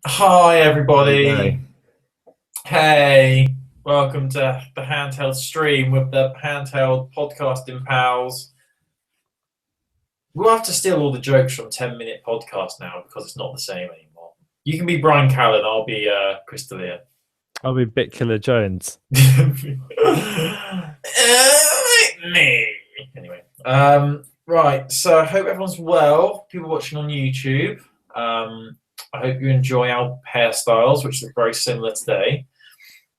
Hi, There you go. everybody. Hey, welcome to the Handheld stream with the Handheld podcasting pals. We'll have to steal all the jokes from 10-minute podcast now because it's not the same anymore. You can be Brian Callen, I'll be Crystalia. I'll be Bit Killer Jones. Me. Anyway, right. So I hope everyone's well. People watching on YouTube. I hope you enjoy our hairstyles, which look very similar today.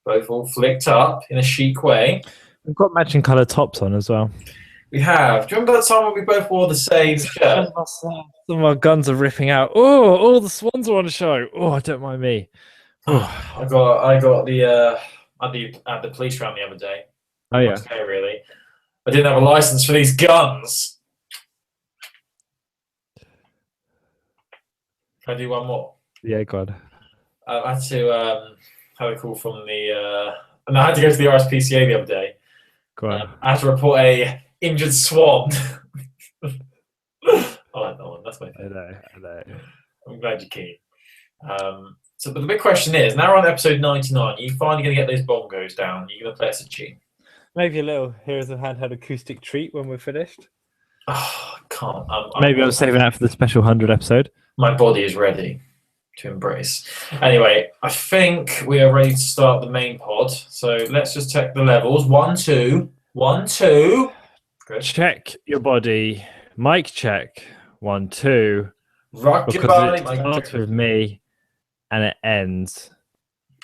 Both all flicked up in a chic way. We've got matching colour tops on as well. We have. Do you remember that time when we both wore the same shirt? Some of our guns are ripping out. Oh, all the swans are on show. Oh, don't mind me. Oh, I got I had the police around the other day. oh yeah. Okay, really. I didn't have a license for these guns. Can I do one more? Yeah, God. I had to have a call from and I had to go to the RSPCA the other day. Go on. I had to report a injured swan. I like that one. That's my I favorite. know, I know. I'm glad you're keen. But the big question is, now we're on episode 99, are you finally going to get those bongos down? Are you going to play us a tune? Maybe a little Here's a Handheld acoustic treat when we're finished. Oh, I can't. Maybe I'm saving that for the special 100 episode. My body is ready to embrace. Anyway, I think we are ready to start the main pod. So let's just check the levels. 1, 2. 1, 2. Good. Check your body. Mic check. 1, 2. Rock your Because body. it starts with me and it ends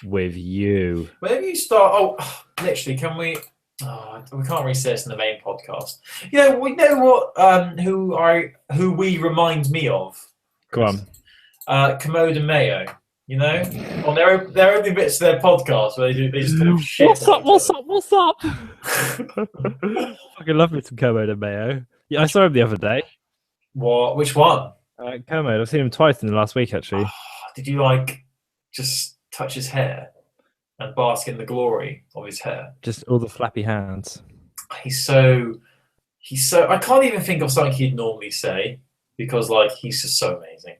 with you. Whenever you start, literally, can we? Oh, we can't really say this in the main podcast. Yeah, we know what who we remind me of. Go on. Commode and Mayo. You know, on their only bits of their podcast where they just talk shit. What's up? Fucking love me some Kermode and Mayo. Yeah, I saw him the other day. What? Which one? Kermode, I've seen him twice in the last week actually. Did you just touch his hair and bask in the glory of his hair? Just all the flappy hands. He's so. I can't even think of something he'd normally say because he's just so amazing.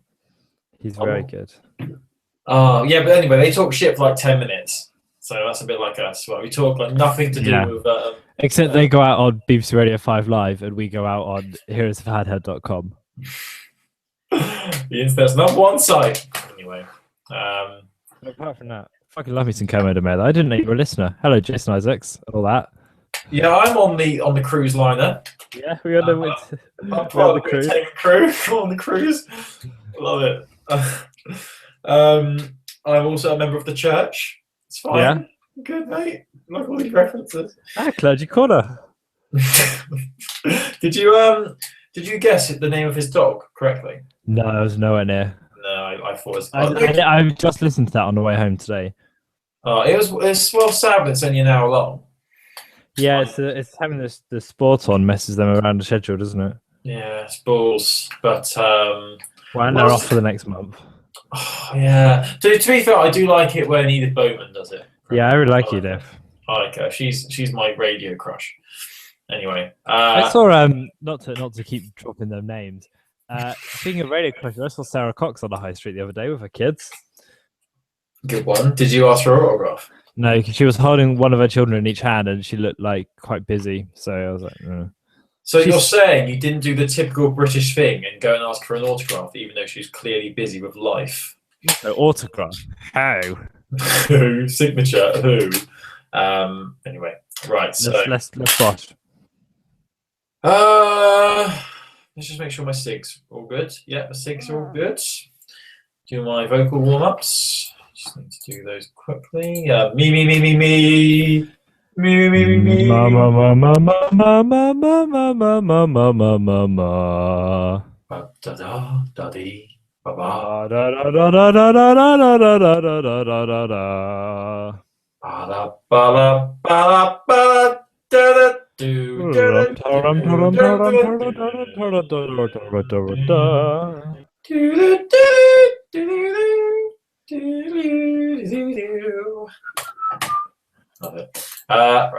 He's very good. Yeah, but anyway, they talk shit for like 10 minutes. So that's a bit like us. Well, we talk like nothing to do with. Except they go out on BBC Radio 5 Live and we go out on heroesofhandheld.com. The internet's number one site. Anyway. Apart from that, fucking love me some Kermode and Mayo. I didn't know you were a listener. Hello, Jason Isaacs, and all that. Yeah, I'm on the cruise liner. Yeah, we're on I'm part of the cruise. Crew on the cruise. Love it. I'm also a member of the church. It's fine. Yeah. Good, mate. Like all these references. Clergy Corner. Did you guess the name of his dog correctly? No, I was nowhere near. No, I thought it was. I just listened to that on the way home today. It's well sad, but it's only an hour long. Yeah, it's having the sport on messes them around the schedule, doesn't it? Yeah, it's balls. But well, and they're off for the next month. Oh, yeah. To be fair, I do like it when Edith Bowman does it. Yeah, I really like Edith. I like her. She's my radio crush. Anyway, I saw not to keep dropping their names. Speaking of radio crush, I saw Sarah Cox on the high street the other day with her kids. Good one. Did you ask for her autograph? No, she was holding one of her children in each hand, and she looked like quite busy. So I was like, So you're saying you didn't do the typical British thing and go and ask for an autograph, even though she's clearly busy with life? No, autograph? How? Who? Signature? Who? Anyway, right. So let's watch. Let's just make sure my SIGs are all good. Yeah, the SIGs are all good. Do my vocal warm-ups. Just need to do those quickly. Me, me, me, me, me. Me, me, me, me, me. Ma, ma, ma, ma, ma, ma, ma, ma, ma, ma, ma, ma, ma, ma. Ba, da, da, da, dee, ba, ba. Da, da, da, da, da, da, da, da, da, da, da, da, da, da. Ba, da, ba, da, ba, da, ba, da, da, do, da, da, do, Love it. Right.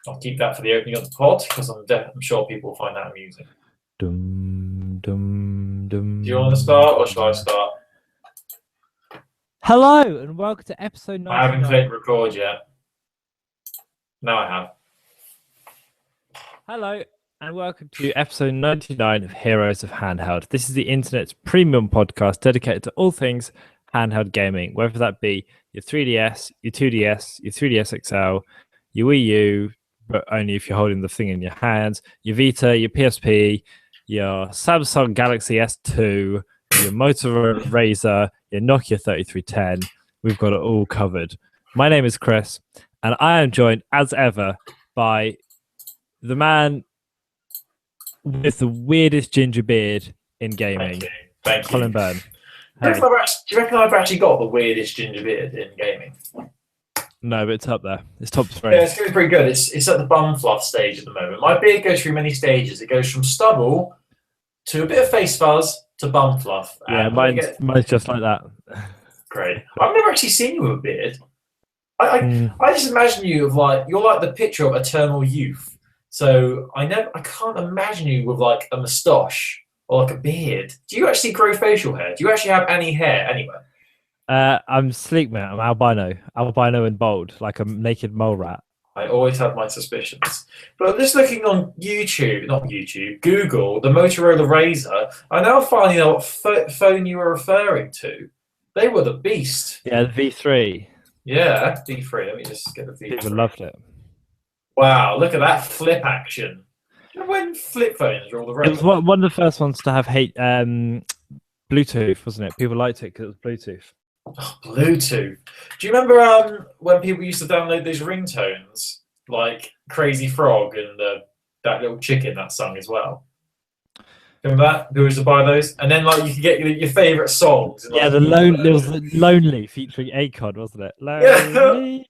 I'll keep that for the opening of the pod because I'm sure people will find that amusing. Dum, dum, dum. Do you want to start or shall I start? Hello and welcome to episode I haven't 99. clicked record yet. No, I have. Hello and welcome to episode 99 of Heroes of Handheld. This is the internet's premium podcast dedicated to all things handheld gaming, whether that be your 3DS, your 2DS, your 3DS XL, your Wii U, but only if you're holding the thing in your hands, your Vita, your PSP, your Samsung Galaxy S2, your Motorola Razr, your Nokia 3310. We've got it all covered. My name is Chris, and I am joined, as ever, by the man with the weirdest ginger beard in gaming, Thank you. Colin Byrne. Do Hey. you reckon I've actually got the weirdest ginger beard in gaming? No, but it's up there. It's top three. Yeah, it's going to be pretty good. It's at the bum fluff stage at the moment. My beard goes through many stages. It goes from stubble to a bit of face fuzz to bum fluff. Yeah, mine's just like that. Great. I've never actually seen you with a beard. I just imagine you with you're like the picture of eternal youth. So I can't imagine you with like a moustache or like a beard. Do you actually grow facial hair? Do you actually have any hair anywhere? I'm sleek, man. I'm albino and bald, like a naked mole rat. I always had my suspicions. But just looking on Google, the Motorola Razr, I now finally know what phone you were referring to. They were the beast. Yeah, the V3. Yeah, V3. Let me just get the V3. People loved it. Wow, look at that flip action. Do you remember when flip phones were all the rage? It was one of the first ones to have Bluetooth, wasn't it? People liked it because it was Bluetooth. Oh, Bluetooth. Do you remember when people used to download those ringtones, like Crazy Frog and that little chicken that sung as well? Remember that? Who used to buy those? And then like you could get your favourite songs. Yeah, there was Lonely featuring Akon, wasn't it? Lonely. Yeah.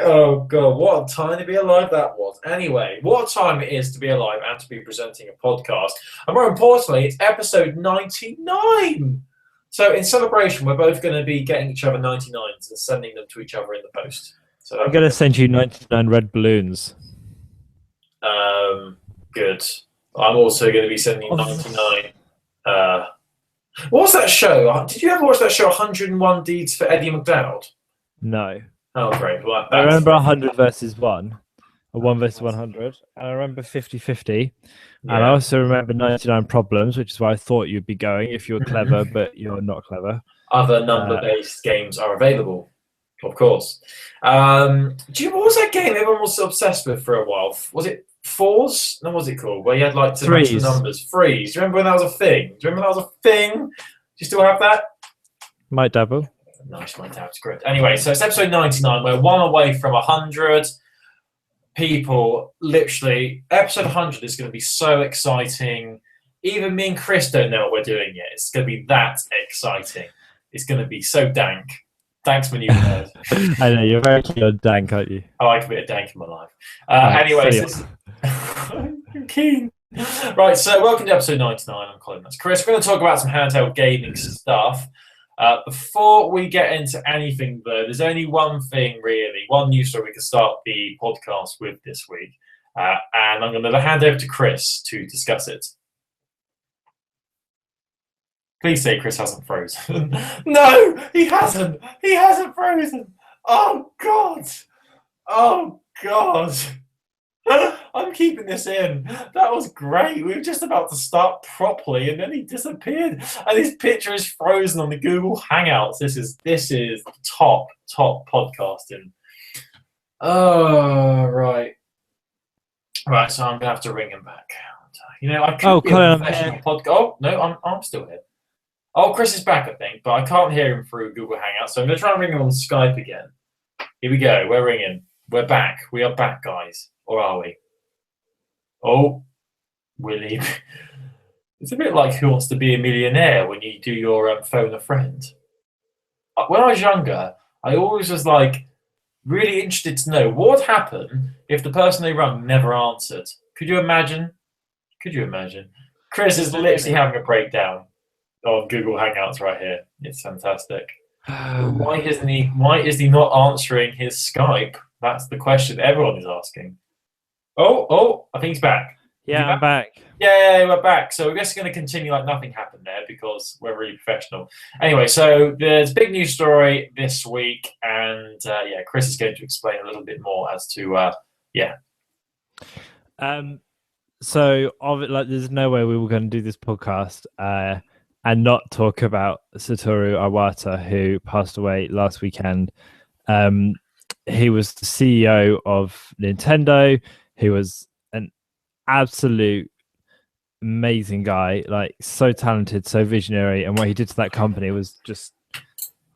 Oh god, what a time to be alive that was. Anyway, what a time it is to be alive and to be presenting a podcast. And more importantly, it's episode 99. So in celebration, we're both going to be getting each other 99s and sending them to each other in the post. So I'm going to send you 99 red balloons. Good. I'm also going to be sending 99. What was that show? Did you ever watch that show 101 Deeds for Eddie McDowd? No. Oh, great. Well, I remember 100 versus 1, or 1 versus 100, and I remember 50-50, and I also remember 99 Problems, which is where I thought you'd be going if you were clever, but you're not clever. Other number-based games are available, of course. What was that game everyone was obsessed with for a while? Was it Fours? No, what was it called? Where you had like to match the numbers. Freeze. Do you remember when that was a thing? Do you remember that was a thing? Do you still have that? Might dabble. Nice, my dad's great. Anyway, so it's episode 99. We're one away from 100 people. Literally, episode 100 is going to be so exciting. Even me and Chris don't know what we're doing yet. It's going to be that exciting. It's going to be so dank. Thanks, my new word. I know, you're very keen on dank, aren't you? I like a bit of dank in my life. Anyways, I'm keen. Right, so welcome to episode 99. I'm Colin. That's Chris. We're going to talk about some handheld gaming stuff. Before we get into anything, though, there's only one thing, really, one news story we can start the podcast with this week. And I'm going to hand over to Chris to discuss it. Please say Chris hasn't frozen. No, he hasn't. He hasn't frozen. Oh, God. Oh, God. I'm keeping this in. That was great. We were just about to start properly, and then he disappeared. And his picture is frozen on the Google Hangouts. This is top podcasting. Oh, right. Right, so I'm gonna have to ring him back. You know, I could be a professional podcast. Oh no, I'm still here. Oh, Chris is back, I think, but I can't hear him through Google Hangouts, so I'm gonna try and ring him on Skype again. Here we go. We're ringing. We're back. We are back, guys. Or are we? Oh, Willie. It's a bit like Who Wants to Be a Millionaire when you do your phone a friend. When I was younger, I always was like really interested to know what would happen if the person they rang never answered. Could you imagine? Chris is literally having a breakdown on Google Hangouts right here. It's fantastic. Why is he not answering his Skype? That's the question everyone is asking. Oh, I think he's back. Yeah, I'm back. Yeah, we're back. So we're just going to continue like nothing happened there because we're really professional. Anyway, so there's a big news story this week, and yeah, Chris is going to explain a little bit more as to yeah. So, like, there's no way we were going to do this podcast and not talk about Satoru Iwata, who passed away last weekend. He was the CEO of Nintendo. He was an absolute amazing guy, like so talented, so visionary, and what he did to that company was just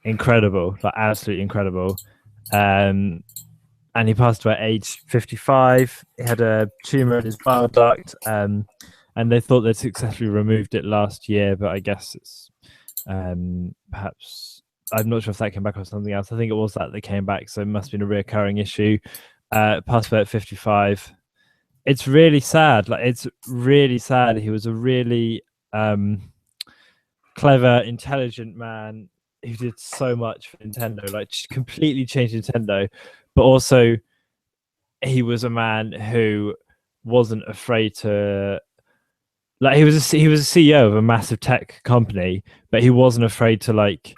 incredible, like absolutely incredible. And he passed away at age 55. He had a tumor in his bile duct, and they thought they'd successfully removed it last year, but I guess it's perhaps, I'm not sure if that came back or something else. I think it was that came back, so it must have been a reoccurring issue. Passed away at 55. It's really sad. Like, it's really sad. He was a really clever, intelligent man who did so much for Nintendo, like completely changed Nintendo, but also he was a man who wasn't afraid to, like, he was a CEO of a massive tech company, but he wasn't afraid to like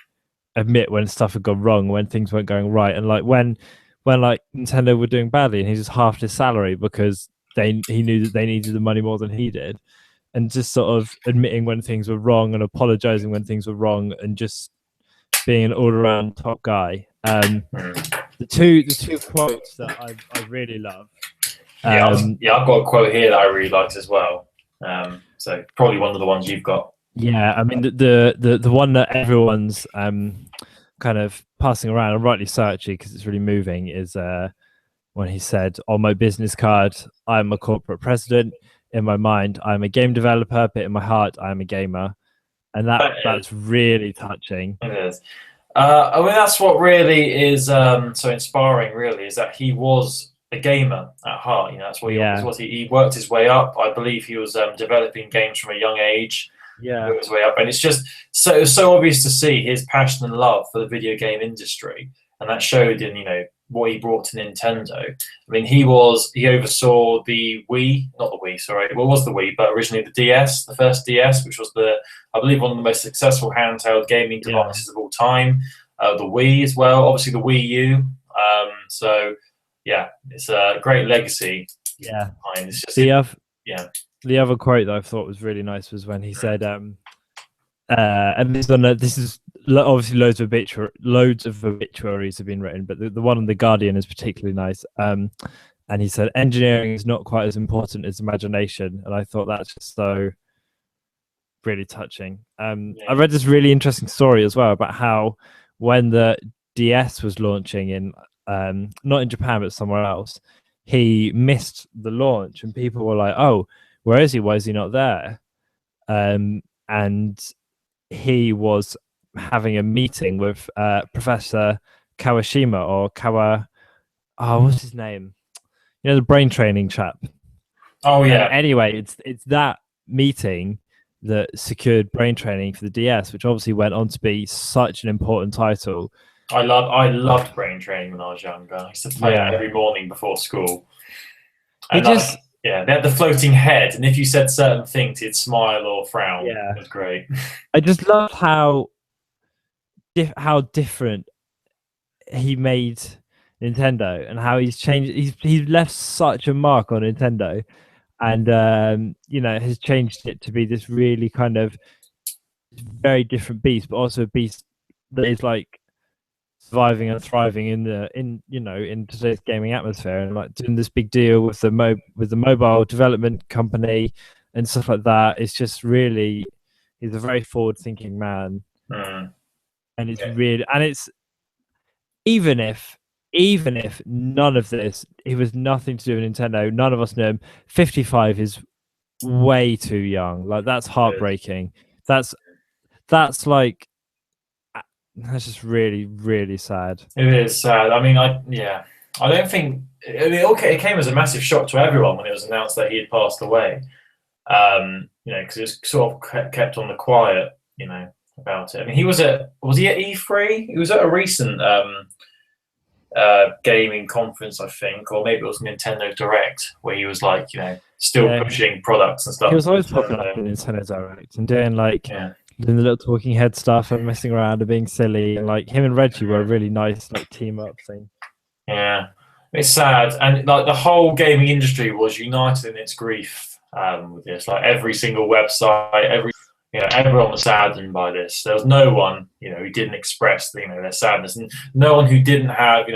admit when stuff had gone wrong, when things weren't going right, and like when like Nintendo were doing badly, and he just halved his salary because he knew that they needed the money more than he did, and just sort of admitting when things were wrong and apologizing when things were wrong, and just being an all-around top guy. The two quotes that I really love. I've got a quote here that I really liked as well. So probably one of the ones you've got. Yeah, I mean the one that everyone's kind of passing around, and rightly so actually, because it's really moving, is when he said, "On my business card, I'm a corporate president. In my mind, I'm a game developer, but in my heart, I'm a gamer." And that's really touching. It is. I mean, that's what really is so inspiring. Really, is that he was a gamer at heart. You know, that's what he worked his way up. I believe he was developing games from a young age. Yeah, worked his way up, and it's just so obvious to see his passion and love for the video game industry, and that showed in what he brought to Nintendo. I mean, he oversaw the Wii, not the Wii, sorry, well, it was the Wii, but originally the DS, the first DS, which was I believe one of the most successful handheld gaming devices of all time. The Wii as well, obviously the Wii U. So yeah, it's a great legacy. Yeah, it's just the other quote that I thought was really nice was when he said, and this is obviously loads of obituaries have been written, but the one on The Guardian is particularly nice. And he said, "Engineering is not quite as important as imagination," and I thought that's just so really touching. I read this really interesting story as well about how when the DS was launching in not in Japan but somewhere else, he missed the launch, and people were like, "Oh, where is he? Why is he not there?" And he was having a meeting with Professor Kawashima or what's his name? The brain training chap. Oh yeah. And anyway, it's that meeting that secured brain training for the DS, which obviously went on to be such an important title. I loved brain training when I was younger. I used to play it every morning before school. And they had the floating head, and if you said certain things, he'd smile or frown. Yeah, it was great. I just love how different he made Nintendo, and how he's changed. He's left such a mark on Nintendo, and has changed it to be this really kind of very different beast, but also a beast that is like surviving and thriving in today's gaming atmosphere, and like doing this big deal with the mobile development company and stuff like that. It's just really, he's a very forward thinking man. And it's really, and it's even if none of this, he was nothing to do with Nintendo, none of us know him. 55 is way too young. Like, that's heartbreaking. That's like, that's just really, really sad. It is sad. I mean, I don't think it came as a massive shock to everyone when it was announced that he had passed away. Because it was sort of kept on the quiet, about it. I mean, was he at E3? He was at a recent gaming conference, I think, or maybe it was Nintendo Direct, where he was like, still pushing products and stuff. He was always popping up in Nintendo Direct and doing like Yeah. doing the little talking head stuff and messing around and being silly, and like him and Reggie were a really nice like team up thing. Yeah, it's sad, and like the whole gaming industry was united in its grief with this. Like every single website, everyone was saddened by this. There was no one, who didn't express, their sadness, and no one who didn't have,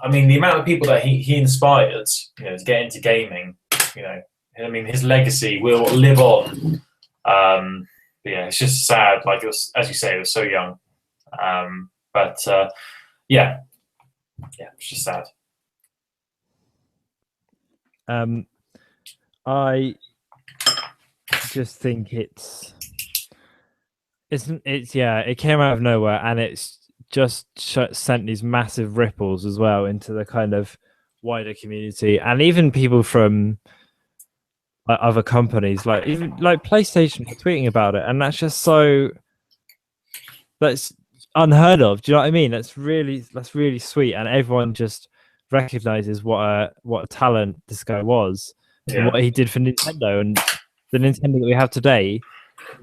I mean, the amount of people that he inspired, to get into gaming, I mean, his legacy will live on. But yeah, it's just sad. Like it was, as you say, it was so young. Yeah, it's just sad. I just think it came out of nowhere, and it's just sent these massive ripples as well into the kind of wider community, and even people from other companies, like even like PlayStation were tweeting about it, and that's unheard of. Do you know what I mean? That's really sweet, and everyone just recognizes what a talent this guy was, and what he did for Nintendo. And the Nintendo that we have today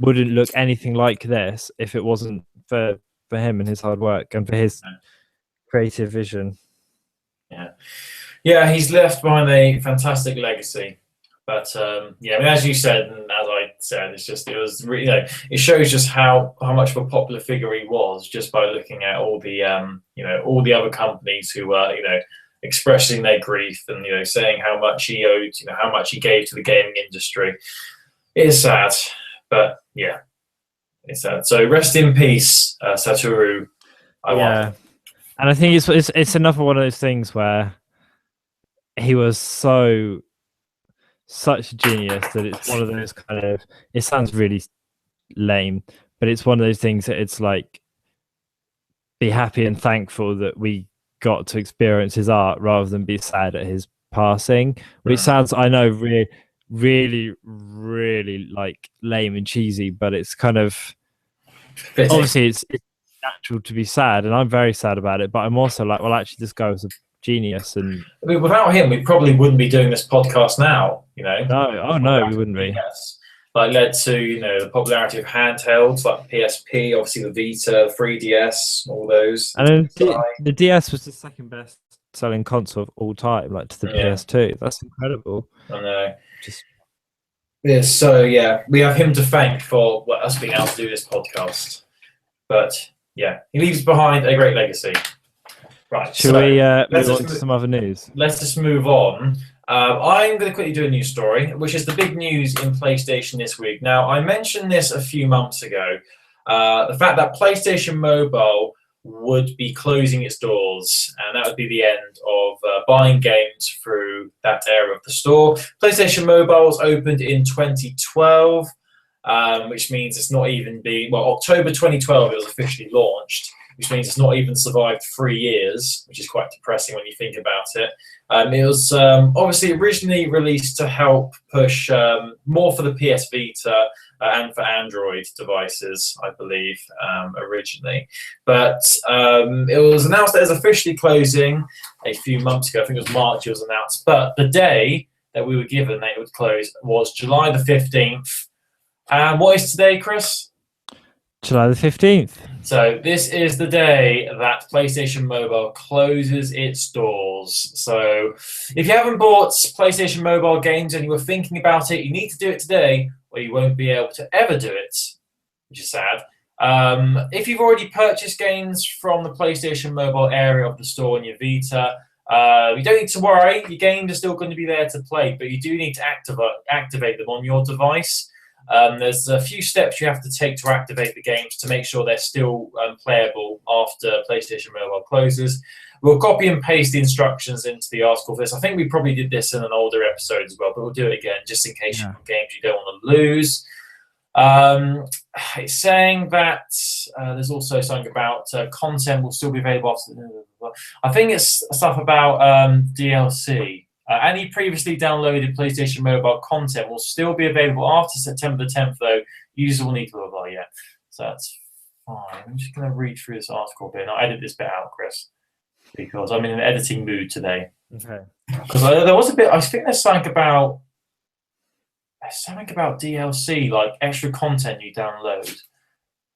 wouldn't look anything like this if it wasn't for him and his hard work and for his creative vision. Yeah, he's left behind a fantastic legacy. But I mean, as you said, and as I said, it shows just how much of a popular figure he was just by looking at all the all the other companies who were expressing their grief and saying how much he owed, how much he gave to the gaming industry. It is sad, but yeah, it's sad. So rest in peace, Satoru. And I think it's another one of those things where he was such a genius that it's one of those kind of, it sounds really lame, but it's one of those things that it's like, be happy and thankful that we got to experience his art rather than be sad at his passing, which sounds, I know, really, really, really like lame and cheesy, but it's kind of obviously it's natural to be sad, and I'm very sad about it, but I'm also like, well, actually this guy was a genius, and I mean, without him we probably wouldn't be doing this podcast now. No, we wouldn't be. Like led to the popularity of handhelds like PSP, obviously the Vita, 3DS, all those. And the DS was the second best selling console of all time, like to the PS2. That's incredible. I know. So we have him to thank for us being able to do this podcast. But yeah, he leaves behind a great legacy. Right. Should we move on to some other news? Let's just move on. I'm going to quickly do a news story, which is the big news in PlayStation this week. Now, I mentioned this a few months ago. The fact that PlayStation Mobile would be closing its doors, and that would be the end of buying games through that area of the store. PlayStation Mobile was opened in 2012, which means it's not even October 2012 it was officially launched, which means it's not even survived 3 years, which is quite depressing when you think about it. It was obviously originally released to help push more for the PS Vita and for Android devices, I believe, originally. But it was announced that it was officially closing a few months ago. I think it was March it was announced. But the day that we were given that it would close was July the 15th. And what is today, Chris? July the 15th. So this is the day that PlayStation Mobile closes its doors. So if you haven't bought PlayStation Mobile games and you were thinking about it, you need to do it today, or you won't be able to ever do it, which is sad. If you've already purchased games from the PlayStation Mobile area of the store on your Vita, you don't need to worry. Your games are still going to be there to play, but you do need to activate them on your device. There's a few steps you have to take to activate the games to make sure they're still playable after PlayStation Mobile closes. We'll copy and paste the instructions into the article for this. I think we probably did this in an older episode as well, but we'll do it again just in case you've got games you don't want to lose. It's saying that there's also something about content will still be available after. I think it's stuff about DLC. Any previously downloaded PlayStation Mobile content will still be available after September the 10th, though. Users will need to blah, blah, blah, So that's fine. I'm just going to read through this article a bit, and I'll edit this bit out, Chris. because I'm in an editing mood today. Okay. Because there was a bit. I think there's something about DLC, like extra content you download.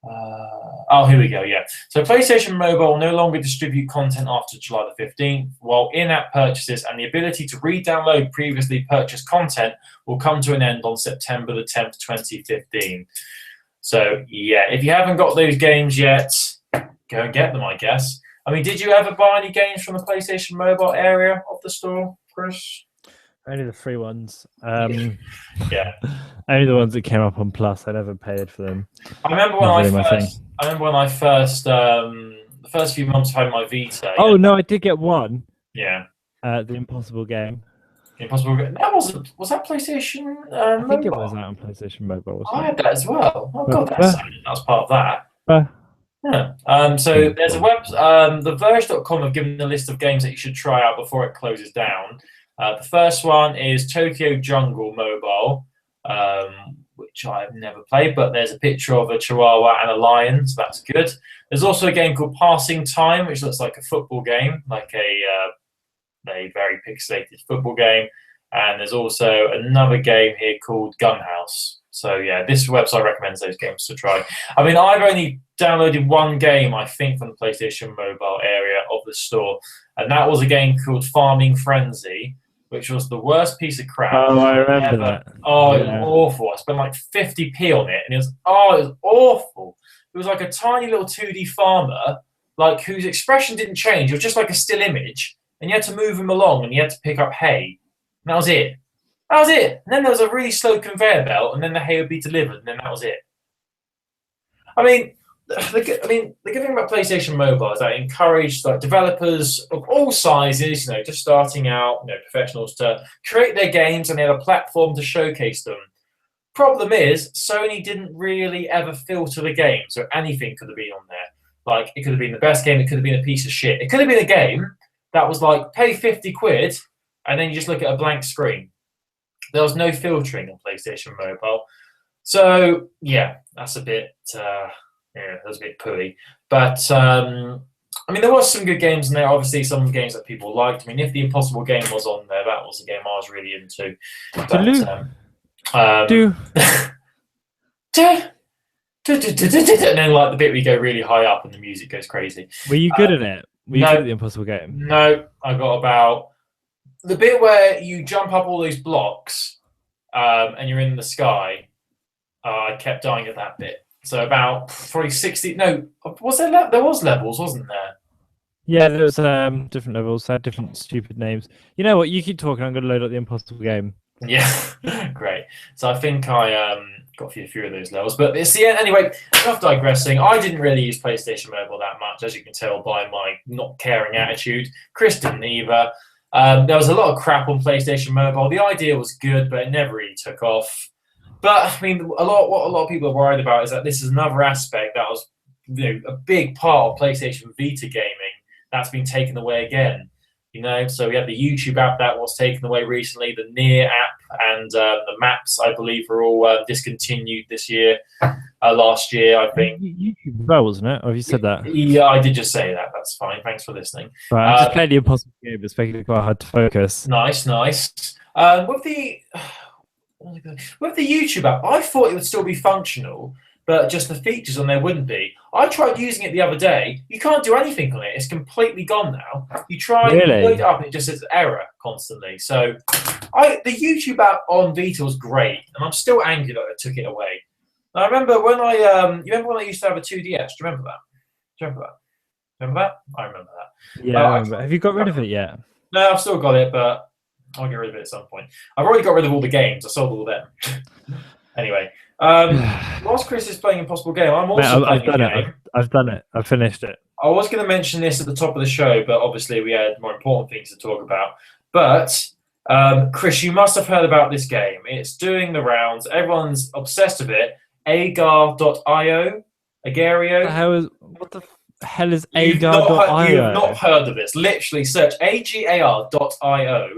Oh, here we go. Yeah. So PlayStation Mobile will no longer distribute content after July the 15th, while in-app purchases and the ability to re-download previously purchased content will come to an end on September the 10th, 2015. So, yeah, if you haven't got those games yet, go and get them, I guess. I mean, did you ever buy any games from the PlayStation Mobile area of the store, Chris? Only the free ones. Yeah. Only the ones that came up on Plus. I never paid for them. I remember when the first few months I had my Vita. Oh no, I did get one. Yeah. The Impossible Game. Impossible. Was that PlayStation? I think it was out on PlayStation Mobile. I had that as well. Oh god, that was part of that. Yeah. So there's a web. The Verge.com have given a list of games that you should try out before it closes down. The first one is Tokyo Jungle Mobile, which I've never played, but there's a picture of a chihuahua and a lion, so that's good. There's also a game called Passing Time, which looks like a football game, like a very pixelated football game. And there's also another game here called Gunhouse. So yeah, this website recommends those games to try. I mean, I've only downloaded one game, I think, from the PlayStation Mobile area of the store, and that was a game called Farming Frenzy, which was the worst piece of crap. Oh, I remember that. Oh, it was awful. I spent like 50p on it, and it was awful. It was like a tiny little 2D farmer, like whose expression didn't change. It was just like a still image, and you had to move him along, and you had to pick up hay. And that was it. That was it. And then there was a really slow conveyor belt, and then the hay would be delivered, and then that was it. I mean, the good thing about PlayStation Mobile is that it encouraged like developers of all sizes, just starting out, professionals, to create their games, and they had a platform to showcase them. Problem is, Sony didn't really ever filter the game, so anything could have been on there. Like, it could have been the best game, it could have been a piece of shit. It could have been a game that was like, pay 50 quid, and then you just look at a blank screen. There was no filtering on PlayStation Mobile. So, yeah, that's a bit... that was a bit pooey. But, I mean, there was some good games in there. Obviously, some games that people liked. I mean, if the Impossible Game was on there, that was a game I was really into. But, and then, like, the bit where you go really high up and the music goes crazy. Were you good at it? Were you good at the Impossible Game? No, I got about... The bit where you jump up all those blocks and you're in the sky, I kept dying at that bit. So about probably 60. No, was there? There was levels, wasn't there? Yeah, there was different levels. They had different stupid names. You know what? You keep talking. I'm going to load up the Impossible Game. Yeah, great. So I think I got a few of those levels, but it's the end. Anyway, enough digressing. I didn't really use PlayStation Mobile that much, as you can tell by my not caring attitude. Chris didn't either. There was a lot of crap on PlayStation Mobile. The idea was good, but it never really took off. But I mean, what a lot of people are worried about is that this is another aspect that was, a big part of PlayStation Vita gaming that's been taken away again. So we had the YouTube app that was taken away recently, the Near app, and the maps, I believe, were all discontinued this year, last year, I think. YouTube as well, wasn't it? Or have you said that? Yeah, I did just say that. That's fine. Thanks for listening. Right, I just played the Impossible Game. It's making it quite hard to focus. Nice. With the YouTube app, I thought it would still be functional, but just the features on there wouldn't be. I tried using it the other day. You can't do anything on it. It's completely gone now. You try and load it up and it just says error constantly. So the YouTube app on Vita was great, and I'm still angry that I took it away. I remember when I used to have a 2DS. Do you remember that? Remember that? I remember that. Yeah, I remember. Have you got rid of it yet? No, I've still got it, but I'll get rid of it at some point. I've already got rid of all the games. I sold all of them. Anyway, whilst Chris is playing Impossible Game, I'm also playing a game. I've done it. I've finished it. I was going to mention this at the top of the show, but obviously we had more important things to talk about. But, Chris, you must have heard about this game. It's doing the rounds. Everyone's obsessed with it. Agar.io. Agario. What the hell is Agar.io? You've not heard of this. Literally search Agar.io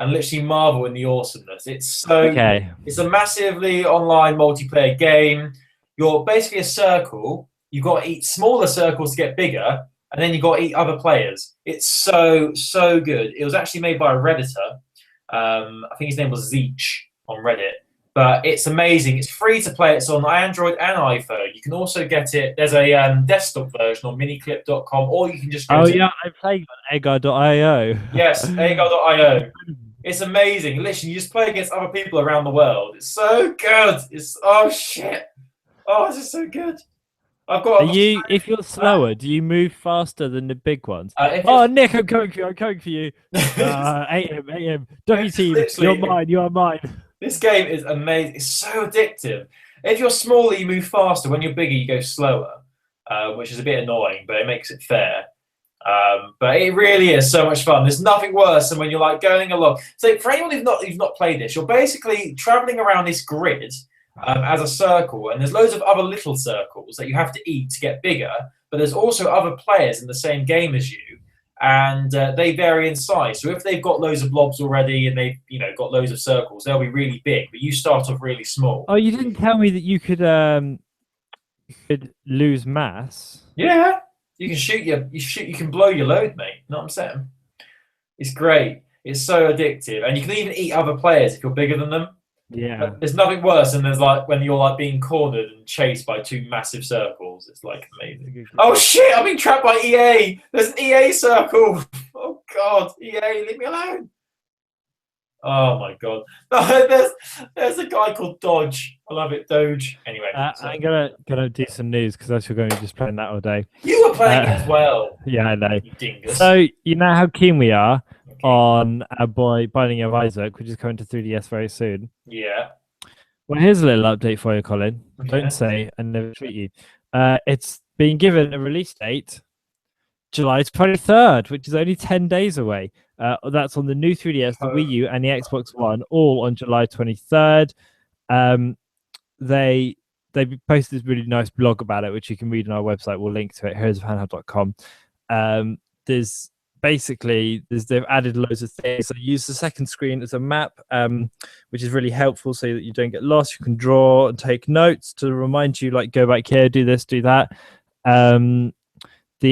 and literally marvel in the awesomeness. It's a massively online multiplayer game. You're basically a circle. You've got to eat smaller circles to get bigger, and then you got to eat other players. It's so good. It was actually made by a redditor. I think his name was Zeech on Reddit. But it's amazing. It's free to play. It's on Android and iPhone. You can also get it. There's a desktop version on miniclip.com, or you can just go to. Yeah, I played on Agar.io. Yes, Agar.io. It's amazing. Literally, you just play against other people around the world. It's so good. Oh shit. Oh, this is so good. I've got. If you're slower, do you move faster than the big ones? If Nick, I'm coming for you. I'm coming for you. 8M. W team, you're mine. You are mine. This game is amazing. It's so addictive. If you're smaller, you move faster. When you're bigger, you go slower, which is a bit annoying, but it makes it fair. But it really is so much fun. There's nothing worse than when you're like going along. So for anyone who's not played this, you're basically traveling around this grid as a circle, and there's loads of other little circles that you have to eat to get bigger. But there's also other players in the same game as you, and they vary in size. So if they've got loads of blobs already and they've got loads of circles, they'll be really big. But you start off really small. Oh, you didn't tell me that you could lose mass. Yeah. You can you can blow your load, mate. You know what I'm saying? It's great. It's so addictive. And you can even eat other players if you're bigger than them. Yeah. But there's nothing worse than when you're like being cornered and chased by two massive circles. It's like amazing. Oh shit, I'm being trapped by EA. There's an EA circle. Oh god, EA, leave me alone. Oh my god. There's a guy called Dodge. I love it, Doge. Anyway, I'm gonna do some news because I was going to be just playing that all day. You were playing it as well. Yeah, I know. You dingus. So you know how keen we are on our boy Binding of Isaac, which is coming to 3DS very soon. Yeah. Well, here's a little update for you, Colin. Okay. Don't say and never treat you. It's been given a release date, July 23rd, which is only 10 days away. That's on the new 3DS, the Wii U, and the Xbox One, all on July 23rd. They posted this really nice blog about it, which you can read on our website. We'll link to it, heroesofhandheld.com. They've added loads of things. So use the second screen as a map, which is really helpful so that you don't get lost. You can draw and take notes to remind you, like, go back here, do this, do that. The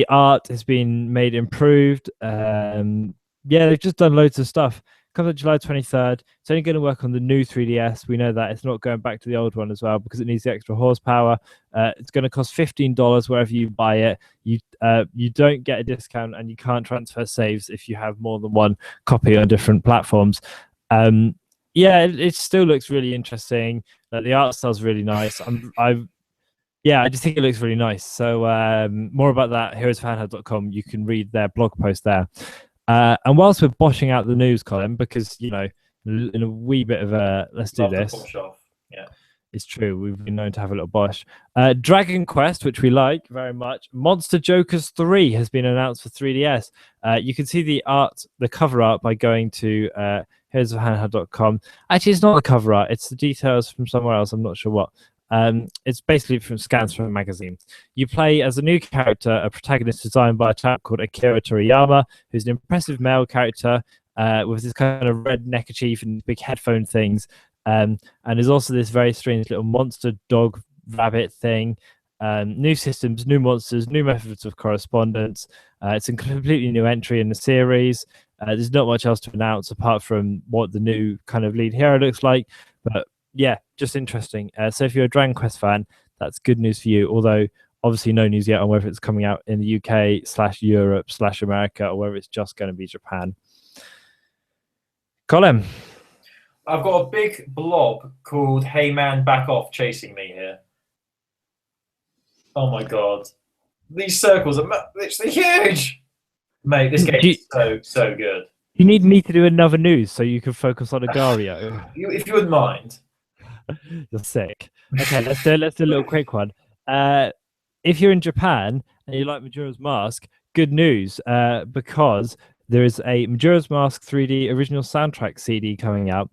art has been made improved. They've just done loads of stuff. Comes out July 23rd. It's only going to work on the new 3DS. We know that. It's not going back to the old one as well because it needs the extra horsepower. It's going to cost $15 wherever you buy it. You don't get a discount and you can't transfer saves if you have more than one copy on different platforms. It still looks really interesting. The art style's really nice. I just think it looks really nice. So more about that, heroesofhandheld.com. You can read their blog post there. And whilst we're boshing out the news, Colin, because, in a wee bit of a let's do this. Yeah. It's true. We've been known to have a little bosh. Dragon Quest, which we like very much. Monster Jokers 3 has been announced for 3DS. You can see the cover art by going to heroesofhandheld.com. Actually, it's not the cover art. It's the details from somewhere else. I'm not sure what. It's basically from scans from a magazine. You play as a new character, a protagonist designed by a chap called Akira Toriyama, who's an impressive male character with this kind of red neckerchief and big headphone things. And there's also this very strange little monster dog rabbit thing. New systems, new monsters, new methods of correspondence. It's a completely new entry in the series. There's not much else to announce apart from what the new kind of lead hero looks like. But yeah, just interesting. So if you're a Dragon Quest fan, that's good news for you. Although obviously no news yet on whether it's coming out in the UK/Europe/America or whether it's just going to be Japan. Colin, I've got a big blob called "Hey Man, Back Off" chasing me here. Oh my god, these circles are literally huge, mate. This game is so good. You need me to do another news so you can focus on Agario. If you wouldn't mind. You're sick. Okay, let's do a little quick one. If you're in Japan and you like Majora's Mask, good news, because there is a Majora's Mask 3D original soundtrack CD coming out.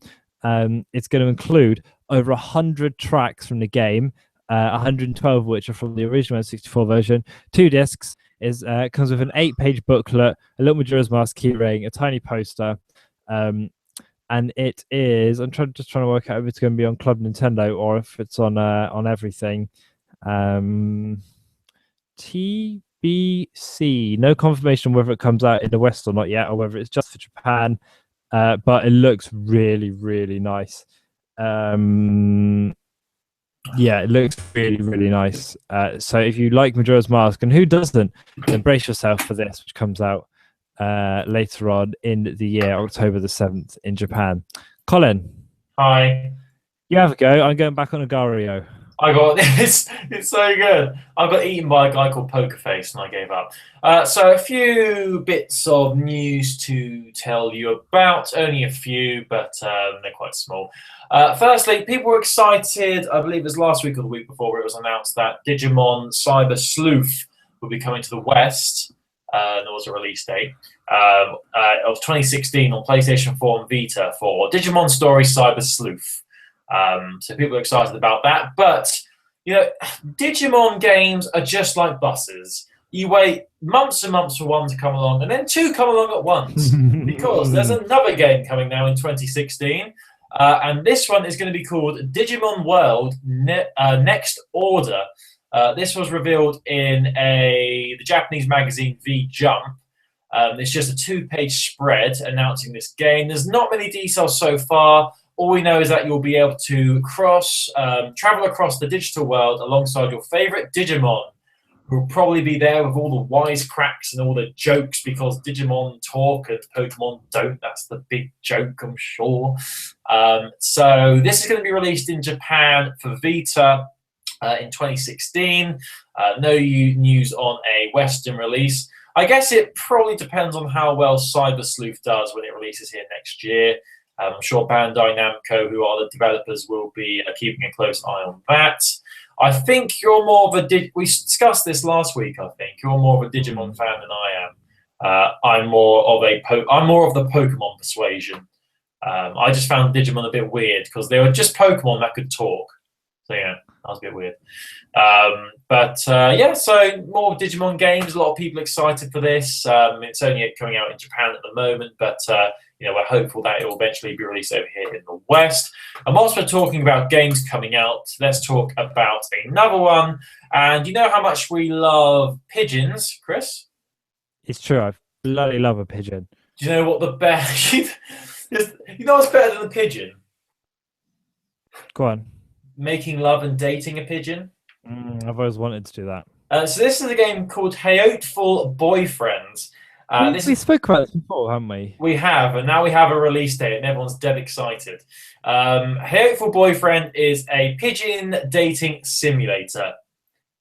It's going to include over 100 tracks from the game, 112 of which are from the original N64 version, 2 discs. Comes with an 8-page booklet, a little Majora's Mask keyring, a tiny poster, and it is. I'm trying to work out if it's going to be on Club Nintendo or if it's on everything. BC. No confirmation whether it comes out in the West or not yet, or whether it's just for Japan. But it looks really, really nice. Yeah, it looks really, really nice. So if you like Majora's Mask, and who doesn't, then brace yourself for this, which comes out later on in the year, October the 7th in Japan. Colin. Hi. You have a go. I'm going back on Agario. I got this. It's so good. I got eaten by a guy called Pokerface, and I gave up. So a few bits of news to tell you about. Only a few, but they're quite small. Firstly, people were excited. I believe it was last week or the week before, where it was announced that Digimon Cyber Sleuth will be coming to the West. There was a release date of 2016 on PlayStation 4 and Vita for Digimon Story Cyber Sleuth. So people are excited about that. But, Digimon games are just like buses. You wait months and months for one to come along, and then two come along at once. Because there's another game coming now in 2016. And this one is going to be called Digimon World Next Order. This was revealed in the Japanese magazine V-Jump. It's just a 2-page spread announcing this game. There's not many details so far. All we know is that you'll be able to travel across the digital world alongside your favorite Digimon, who will probably be there with all the wisecracks and all the jokes, because Digimon talk and Pokemon don't. That's the big joke, I'm sure. So this is going to be released in Japan for Vita in 2016. No news on a Western release. I guess it probably depends on how well Cyber Sleuth does when it releases here next year. I'm sure Bandai Namco, who are the developers, will be keeping a close eye on that. I think you're more of a we discussed this last week. I think you're more of a Digimon fan than I am. I'm more of the Pokemon persuasion. I just found Digimon a bit weird because they were just Pokemon that could talk. So yeah, that was a bit weird. So more Digimon games. A lot of people excited for this. It's only coming out in Japan at the moment, but we're hopeful that it will eventually be released over here in the West. And whilst we're talking about games coming out, let's talk about another one. And you know how much we love pigeons, Chris? It's true. I bloody love a pigeon. Do you know what the best? You know what's better than a pigeon? Go on. Making love and dating a pigeon. I've always wanted to do that. So this is a game called Hateful Boyfriend. We spoke about this before, haven't we? We have, and now we have a release date, and everyone's dead excited. Hateful Boyfriend is a pigeon dating simulator.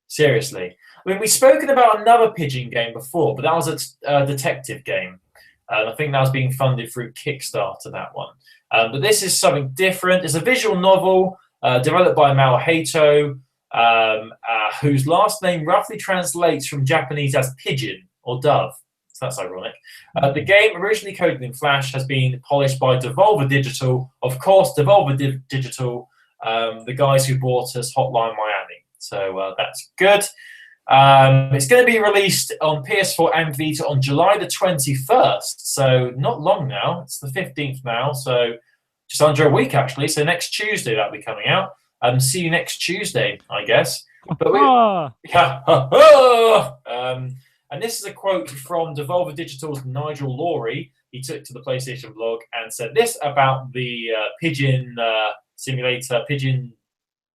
Seriously. I mean, we've spoken about another pigeon game before, but that was a detective game. I think that was being funded through Kickstarter, that one. But this is something different. It's a visual novel developed by Mao Hato, whose last name roughly translates from Japanese as pigeon or dove. So that's ironic. The game, originally coded in Flash, has been polished by Devolver Digital. Of course, Devolver Digital, the guys who bought us Hotline Miami. So that's good. It's going to be released on PS4 and Vita on July the 21st. So not long now. It's the 15th now. So just under a week, actually. So next Tuesday, that'll be coming out. See you next Tuesday, I guess. But and this is a quote from Devolver Digital's Nigel Laurie. He took to the PlayStation blog and said this about the pigeon simulator, pigeon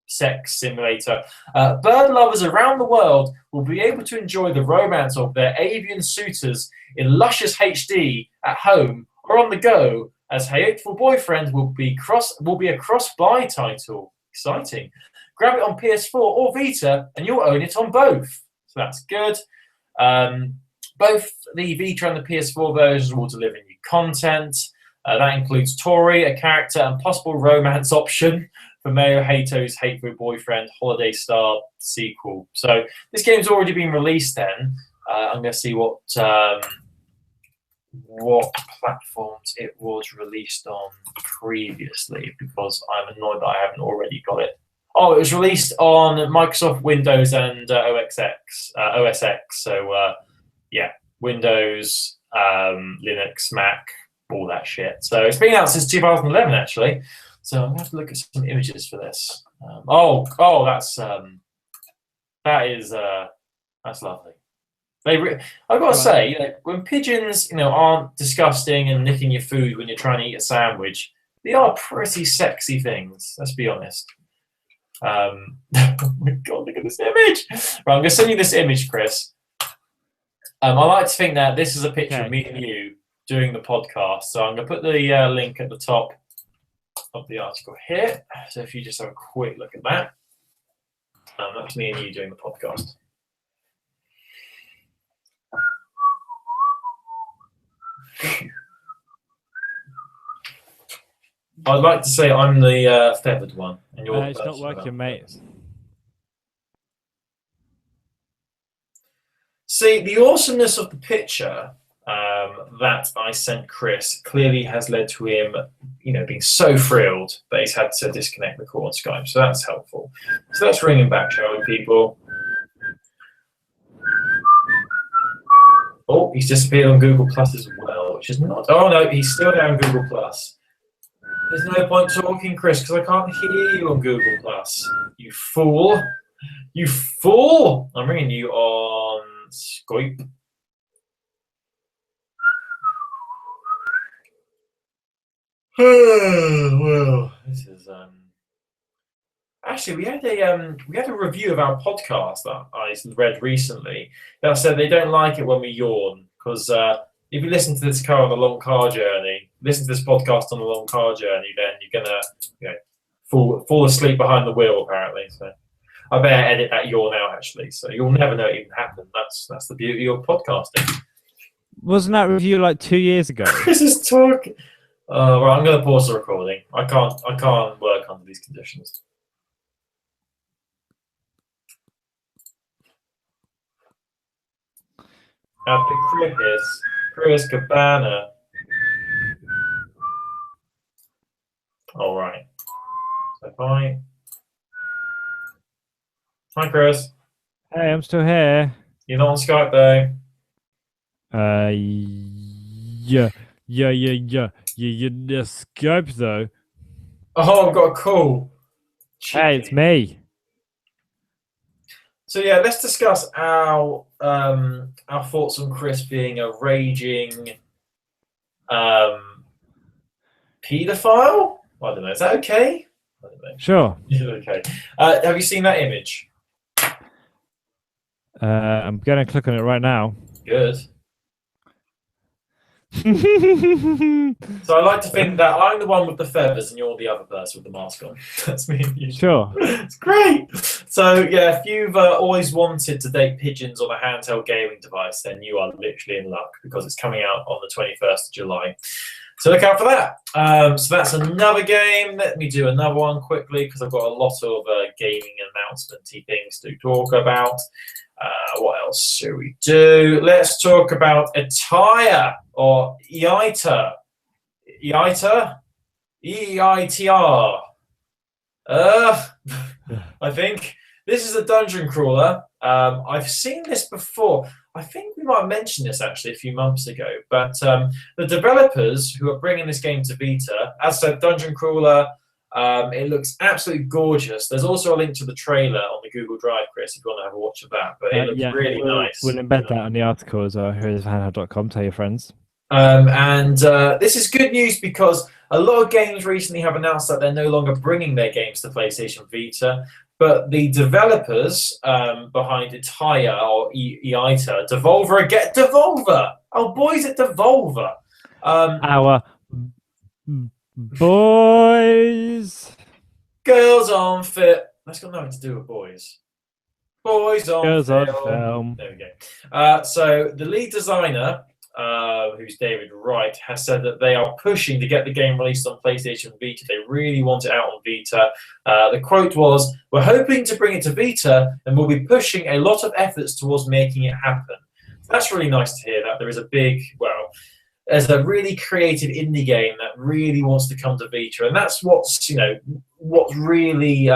sex simulator. Bird lovers around the world will be able to enjoy the romance of their avian suitors in luscious HD at home or on the go, as Hateful Boyfriend will be a cross-buy title. Exciting. Grab it on PS4 or Vita and you'll own it on both. So that's good. Both the Vita and the PS4 versions will deliver new content. That includes Tori, a character, and possible romance option for Mayo Hato's Hateful Boyfriend Holiday Star sequel. So this game's already been released then. I'm going to see what platforms it was released on previously, because I'm annoyed that I haven't already got it. Oh, it was released on Microsoft Windows and OS X. So, Windows, Linux, Mac, all that shit. So it's been out since 2011, actually. So I'm going to have to look at some images for this. That's lovely. I've got to say, when pigeons, aren't disgusting and nicking your food when you're trying to eat a sandwich, they are pretty sexy things. Let's be honest. Oh my God, look at this image! Right, I'm going to send you this image, Chris. I like to think that this is a picture of me and you doing the podcast. So I'm going to put the link at the top of the article here. So if you just have a quick look at that, that's me and you doing the podcast. I'd like to say I'm the feathered one, and you're the it's not working, mate. See, the awesomeness of the picture that I sent Chris clearly has led to him, being so thrilled that he's had to disconnect the call on Skype. So that's helpful. So let's ring him back, shall we, people? Oh, he's disappeared on Google Plus as well, which is not. Oh no, he's still down Google Plus. There's no point talking, Chris, because I can't hear you on Google Plus. You fool! You fool! I'm ringing you on Skype. Well, this is actually we had a review of our podcast that I read recently that said they don't like it when we yawn because if you listen to this podcast on a long car journey, then you're gonna fall asleep behind the wheel apparently. So I better edit that yawn out actually, so you'll never know it even happened. That's the beauty of podcasting. Wasn't that review like 2 years ago? Chris is talking. Right, I'm going to pause the recording. I can't work under these conditions. At the Chris Cabana. All right. So hi, Chris. Hey, I'm still here. You're not on Skype though. Yeah. The Skype though. Oh, I've got a call. Hey, it's me. So yeah, let's discuss our thoughts on Chris being a raging paedophile. I don't know. Is that okay? I don't know. Sure. Okay. Have you seen that image? I'm going to click on it right now. Good. So I like to think that I'm the one with the feathers and you're the other person with the mask on. That's me and you. Sure. It's great. So yeah, if you've always wanted to date pigeons on a handheld gaming device, then you are literally in luck because it's coming out on the 21st of July. So look out for that. So that's another game. Let me do another one quickly because I've got a lot of gaming announcement-y things to talk about. What else should we do? Let's talk about Attire or EITR. EITR? EITR. I think this is a dungeon crawler. I've seen this before. I think we might have mentioned this actually a few months ago. But the developers who are bringing this game to Vita, as I said, dungeon crawler. It looks absolutely gorgeous. There's also a link to the trailer on the Google Drive, Chris, if you want to have a watch of that. But it looks really nice. We'll embed that on the article as well. Handheld.com. Tell your friends. This is good news because a lot of games recently have announced that they're no longer bringing their games to PlayStation Vita. But the developers behind Attire or EITA, Devolver, get Devolver. Oh, boys at Devolver. Our boys. Girls on fit. That's got nothing to do with boys. Boys on Girls film. on film. There we go. So the lead designer, who's David Wright, has said that they are pushing to get the game released on PlayStation Vita. They really want it out on Vita. The quote was, "We're hoping to bring it to Vita and we'll be pushing a lot of efforts towards making it happen." So that's really nice to hear that there is a big, there's a really creative indie game that really wants to come to Vita, and that's what's really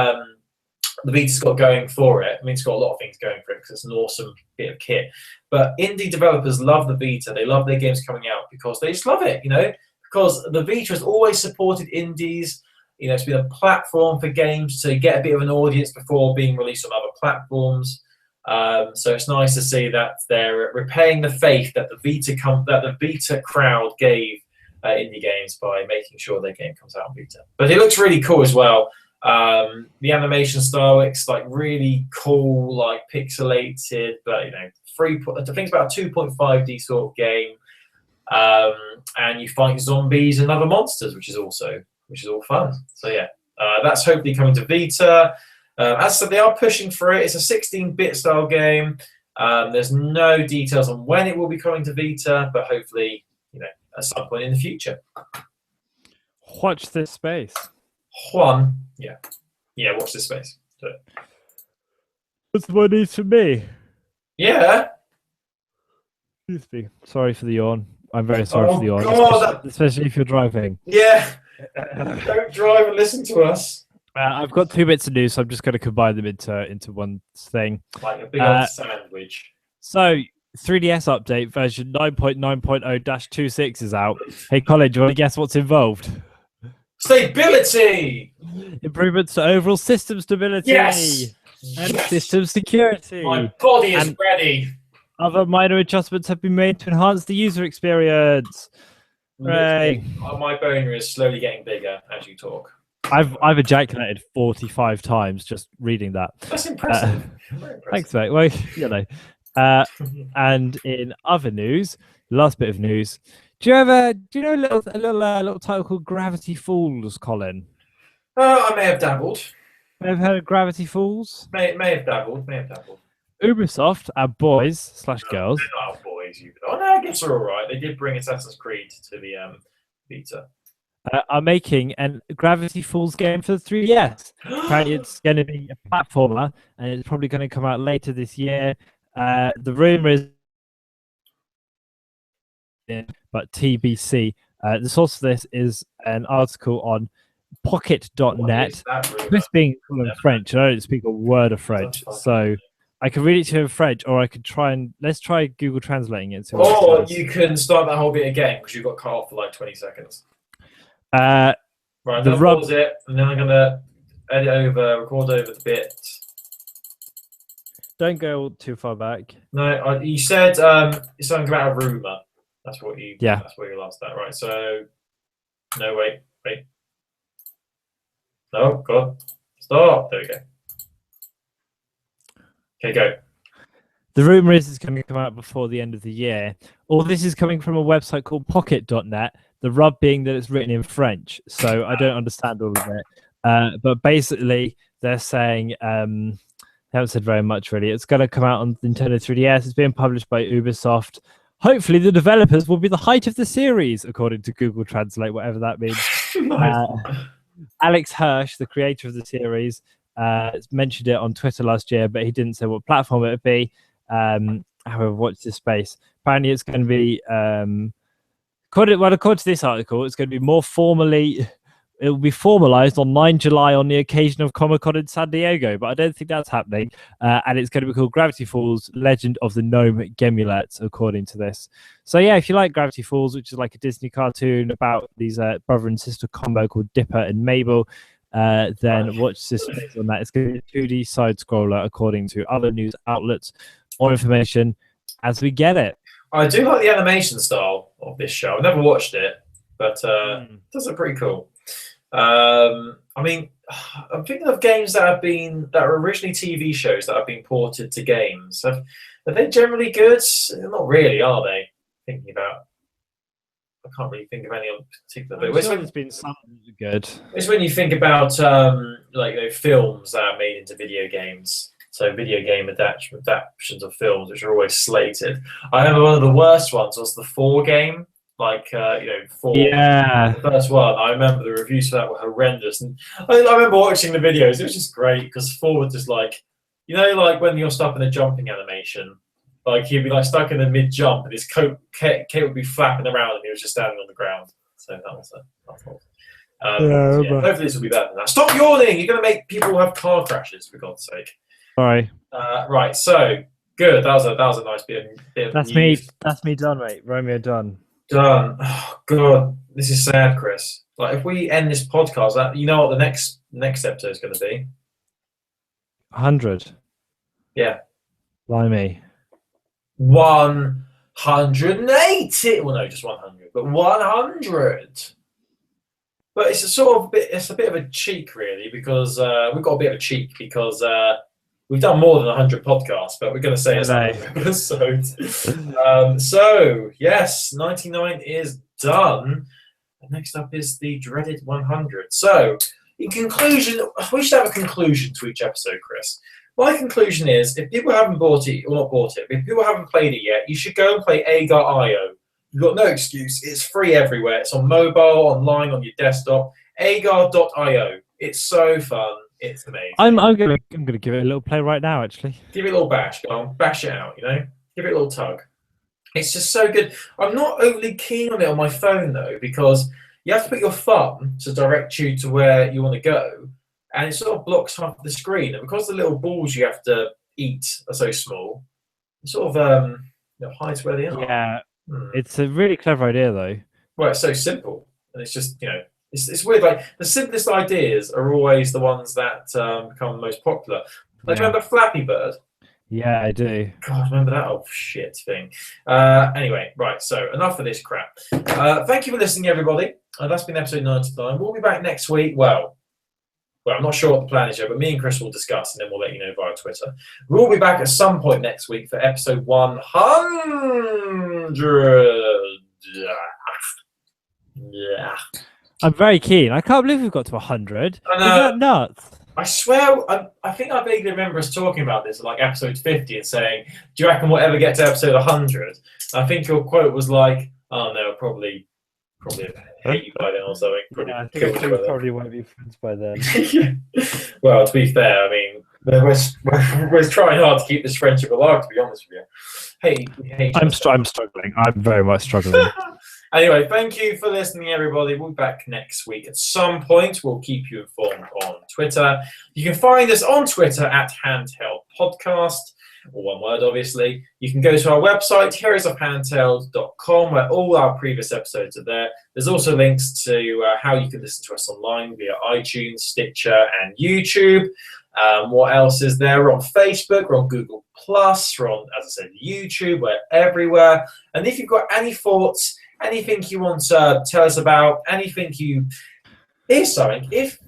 the Vita's got going for it. I mean, it's got a lot of things going for it because it's an awesome bit of kit. But indie developers love the Vita. They love their games coming out because they just love it, because the Vita has always supported indies. It's been a platform for games to get a bit of an audience before being released on other platforms. So it's nice to see that they're repaying the faith that the Vita crowd gave indie games by making sure their game comes out on Vita. But it looks really cool as well. The animation style, it's like really cool, like pixelated, but I think it's about a 2.5D sort of game. And you fight zombies and other monsters, which is all fun. So yeah, that's hopefully coming to Vita. As I said, they are pushing for it. It's a 16-bit style game. There's no details on when it will be coming to Vita, but hopefully, at some point in the future. Watch this space. Juan, yeah, watch this space. So, what's the one needs from me? Yeah. Excuse me. Sorry for the yawn. I'm very sorry for the yawn, especially if you're driving. Yeah. Don't drive and listen to us. I've got 2 bits of news, so I'm just going to combine them into one thing. Like a big old sandwich. So, 3DS update version 9.9.0-26 is out. Hey, Colin, do you want to guess what's involved? Stability! Improvements to overall system stability. Yes! And system security. My body is ready. Other minor adjustments have been made to enhance the user experience. Hooray. My boner is slowly getting bigger as you talk. I've ejaculated 45 times just reading that. That's impressive. Thanks, mate. Well, and in other news, last bit of news. Do you know a little title called Gravity Falls, Colin? I may have dabbled. May have heard of Gravity Falls? May have dabbled. Ubisoft, our boys/girls. They're not our boys. Oh no, I guess they're all right. They did bring Assassin's Creed to the Vita. Are making a Gravity Falls game for the 3DS. Apparently, it's going to be a platformer, and it's probably going to come out later this year. The rumor is, but TBC. The source of this is an article on Pocket.net. This being French, I don't speak a word of French, so I can read it to you in French, or I could let's try Google translating it. Or you can start that whole bit again because you got cut off for like 20 seconds. Right, I'll pause it, and then I'm gonna record over the bit. Don't go too far back. No, you said something about a rumor. That's what you. Yeah. That's where you lost that, right? So, no, wait. No, God, stop. There we go. Okay, go. The rumor is it's going to come out before the end of the year. All this is coming from a website called Pocket.net. The rub being that it's written in French, so I don't understand all of it. But basically, they're saying they haven't said very much really. It's going to come out on Nintendo 3DS. It's being published by Ubisoft. Hopefully, the developers will be the height of the series, according to Google Translate, whatever that means. Alex Hirsch, the creator of the series, mentioned it on Twitter last year, but he didn't say what platform it would be. However, watch this space. Apparently, it's going to be according to this article, it's going to be more formally. It will be formalized on 9 July on the occasion of Comic-Con in San Diego, but I don't think that's happening. And it's going to be called Gravity Falls: Legend of the Gnome Gemulet, according to this. So yeah, if you like Gravity Falls, which is like a Disney cartoon about these brother and sister combo called Dipper and Mabel, then watch this space on that. It's going to be a 2D side scroller, according to other news outlets. More information as we get it. I do like the animation style of this show. I've never watched it, but it does look pretty cool. I mean, I'm thinking of games that are originally TV shows that have been ported to games. Are they generally good? Not really, are they? Thinking about, I can't really think of any in particular. But there's been some good. It's when you think about films that are made into video games. So video game adaptations of films, which are always slated. I remember one of the worst ones was the 4 game. The first one. I remember the reviews for that were horrendous, and I remember watching the videos. It was just great because 4 was just like when you're stuck in a jumping animation, like he'd be like stuck in the mid jump, and his cape would be flapping around, and he was just standing on the ground. So that was hopefully this will be better than that. Stop yawning! You're going to make people have car crashes, for God's sake. Sorry. Right. So good. That was a nice bit of That's news. me. That's me done, mate. Romeo done. Done. Oh God, this is sad, Chris. Like if we end this podcast, you know what the next episode is going to be? 100. Yeah. Blimey. 180. Well, no, just 100, but 100. But it's a bit of a cheek, really, because we've got a bit of a cheek because we've done more than 100 podcasts, but we're going to say it's 100 episodes. So, yes, 99 is done. And next up is the dreaded 100. So, in conclusion, we should have a conclusion to each episode, Chris. My conclusion is, if people haven't bought it, or not bought it, if people haven't played it yet, you should go and play Agar.io. You've got no excuse. It's free everywhere. It's on mobile, online, on your desktop. Agar.io. It's so fun. It's amazing. I'm gonna give it a little play right now, actually. Give it a little bash. Go on, bash it out. Give it a little tug. It's just so good. I'm not overly keen on it on my phone though, because you have to put your thumb to direct you to where you want to go, and it sort of blocks half the screen. And because the little balls you have to eat are so small, it sort of hides where they are. Yeah, it's a really clever idea though. Well, it's so simple, and it's just it's weird. Like the simplest ideas are always the ones that become the most popular. Like, remember Flappy Bird? Yeah, I do. God, remember that old shit thing. Anyway, right, so enough of this crap. Thank you for listening, everybody. That's been episode 99. We'll be back next week. Well, I'm not sure what the plan is yet, but me and Chris will discuss, and then we'll let you know via Twitter. We'll be back at some point next week for episode 100. Yeah. I'm very keen. I can't believe we've got to 100. Is that nuts? I swear, I think I vaguely remember us talking about this at like episode 50 and saying, do you reckon we'll ever get to episode 100? I think your quote was like, oh no, probably hate you by then or something. I think we probably won't be friends by then. Well, to be fair, I mean, we're trying hard to keep this friendship alive, to be honest with you. Hey, I'm struggling. I'm very much struggling. Anyway, thank you for listening, everybody. We'll be back next week at some point. We'll keep you informed on Twitter. You can find us on Twitter at Handheld Podcast, or one word, obviously. You can go to our website, heroesofhandheld.com, where all our previous episodes are there. There's also links to how you can listen to us online via iTunes, Stitcher, and YouTube. What else is there? We're on Facebook, we're on Google+, we're on, as I said, YouTube, we're everywhere. And if you've got any thoughts, anything you want to tell us about, here's something. If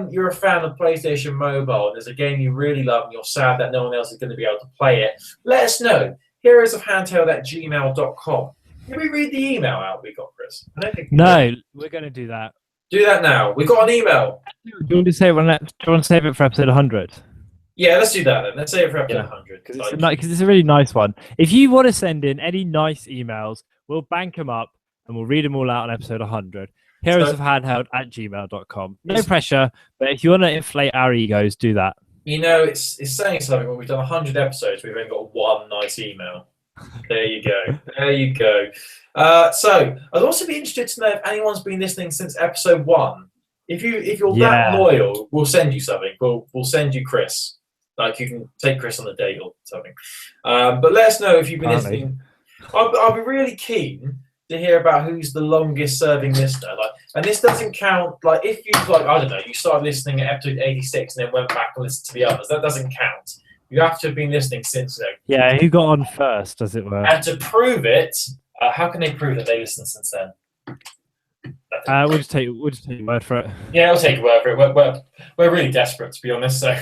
you're a fan of PlayStation Mobile and there's a game you really love and you're sad that no one else is going to be able to play it, let us know. heroesofhandheld@gmail.com. Did we read the email out we got, Chris? I don't think No, we're going to do that. Do that now. We got an email. Do you want to save it for episode 100? Yeah, let's do that then. Let's save it for episode 100. Because it's a really nice one. If you want to send in any nice emails, we'll bank them up and we'll read them all out on episode 100. heroesofhandheld@gmail.com. No pressure, but if you want to inflate our egos, do that. It's saying something when we've done 100 episodes, we've only got one nice email. There you go. There you go. So I'd also be interested to know if anyone's been listening since episode 1. If you're that loyal, we'll send you something. We'll send you Chris. Like, you can take Chris on a date or something. But let us know if you've been listening. I'll be really keen to hear about who's the longest serving listener. And this doesn't count, if you I don't know, you started listening at episode 86 and then went back and listened to the others. That doesn't count. You have to have been listening since then. Yeah, who got on first, as it were. And to prove it, how can they prove that they listened since then? We'll just take your word for it. Yeah, we'll take your word for it. We're really desperate, to be honest, so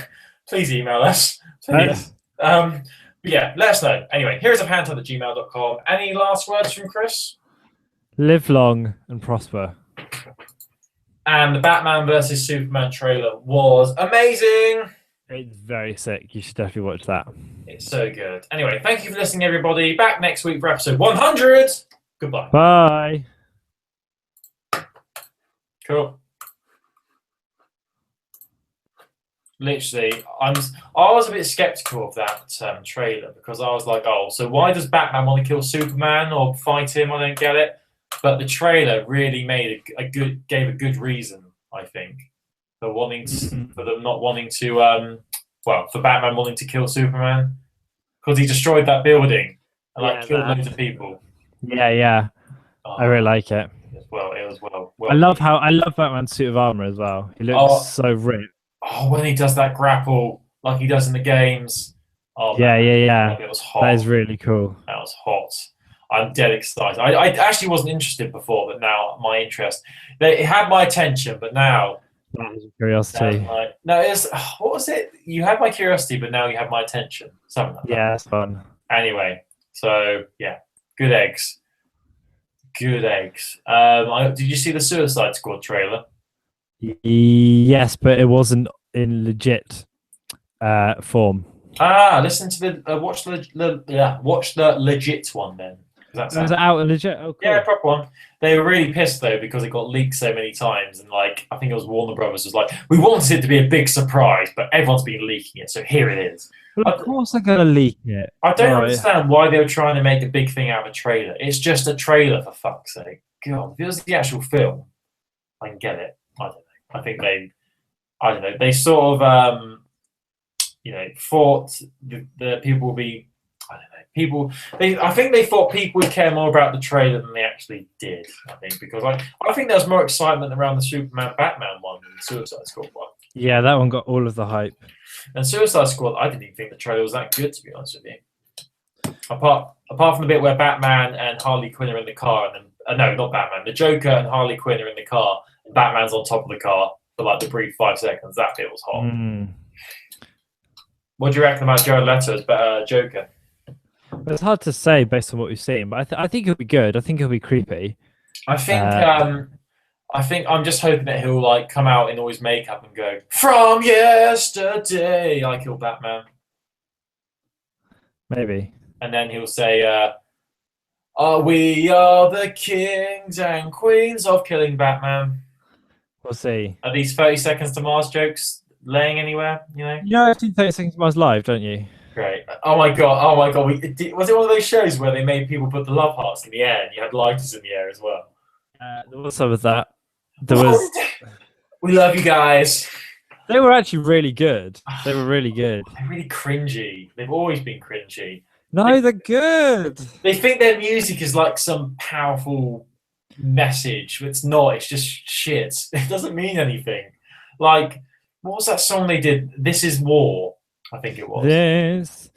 please email us. Please. But yeah, let us know. Anyway, heroesofhandheld@gmail.com. Any last words from Chris? Live long and prosper. And the Batman vs Superman trailer was amazing. It's very sick. You should definitely watch that. It's so good. Anyway, thank you for listening, everybody. Back next week for episode 100. Goodbye. Bye. Cool. Literally, I was a bit skeptical of that trailer because I was like, oh, so why does Batman want to kill Superman or fight him? I don't get it. But the trailer really gave a good reason, I think, for them not wanting to, for Batman wanting to kill Superman, because he destroyed that building and killed loads of people. Yeah. I really like it. It was well. I love Batman's suit of armor as well. He looks so ripped. Oh, when he does that grapple like he does in the games. Oh Yeah, man, yeah. it was hot. That is really cool. That was hot. I'm dead excited. I actually wasn't interested before, but now my interest. It had my attention, but now That is curiosity. no, it's what was it? You had my curiosity, but now you have my attention. Something like that. Yeah, that's fun. Anyway, so yeah, good eggs. Good eggs. Did you see the Suicide Squad trailer? Yes, but it wasn't in legit form. Listen to the watch the legit one then. Was it out in legit? Oh, cool. Yeah, proper one. They were really pissed though because it got leaked so many times, and like I think it was Warner Brothers was like, we wanted it to be a big surprise, but everyone's been leaking it, so here it is. Well, of course they're gonna leak it. I don't understand why they were trying to make a big thing out of a trailer. It's just a trailer for fuck's sake. God, if it was the actual film, I can get it. I don't know. I think I don't know. They sort of thought the people would be. I don't know. I think they thought people would care more about the trailer than they actually did. I think because I think there was more excitement around the Superman Batman one than the Suicide Squad one. Yeah, that one got all of the hype. And Suicide Squad, I didn't even think the trailer was that good, to be honest with you. Apart from the bit where Batman and Harley Quinn are in the car, and then no, not Batman, the Joker and Harley Quinn are in the car, and Batman's on top of the car for like the brief 5 seconds. That bit was hot. What do you reckon about Jared Leto's Joker? It's hard to say based on what we've seen, but I think it'll be good. I think it'll be creepy. I think I'm just hoping that he'll like come out in all his makeup and go from yesterday, I killed Batman. Maybe. And then he'll say, we are the kings and queens of killing Batman. We'll see. Are these 30 Seconds to Mars jokes laying anywhere? You know, I've seen 30 Seconds to Mars live, don't you? Great. Oh my god. Was it one of those shows where they made people put the love hearts in the air and you had lighters in the air as well? There was some of that. We love you guys. They were actually really good. They were really good. They're really cringy. They've always been cringy. No, they're good. They think their music is like some powerful message. It's not. It's just shit. It doesn't mean anything. Like, what was that song they did? This Is War, I think it was. This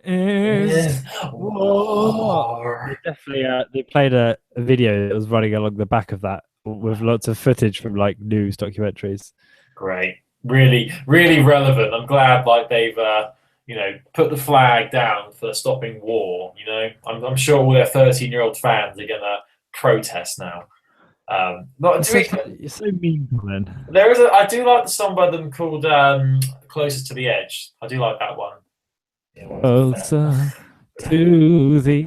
is war. They played a video that was running along the back of that with lots of footage from like news documentaries. Great. Really, really relevant. I'm glad like they've put the flag down for stopping war. You know, I'm sure all their 13-year-old fans are gonna protest now. You're so mean, Colin. I do like the song by them called "Closer to the Edge." I do like that one. Closer to the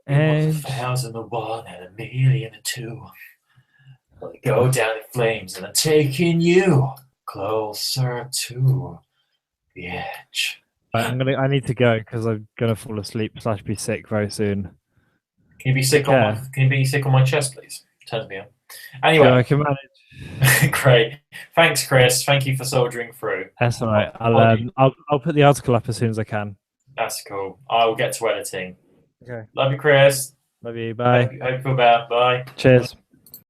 edge. 1,001 and 1,000,002. Well, go down in flames, and I'm taking you closer to the edge. I need to go because I'm gonna fall asleep / be sick very soon. Can you be sick on my chest, please? Turns me on. Anyway, I can manage. Great. Thanks, Chris. Thank you for soldiering through. That's all right. I'll put the article up as soon as I can. That's cool. I will get to editing. Okay. Love you, Chris. Love you. Bye. Hope you feel better. Bye. Cheers.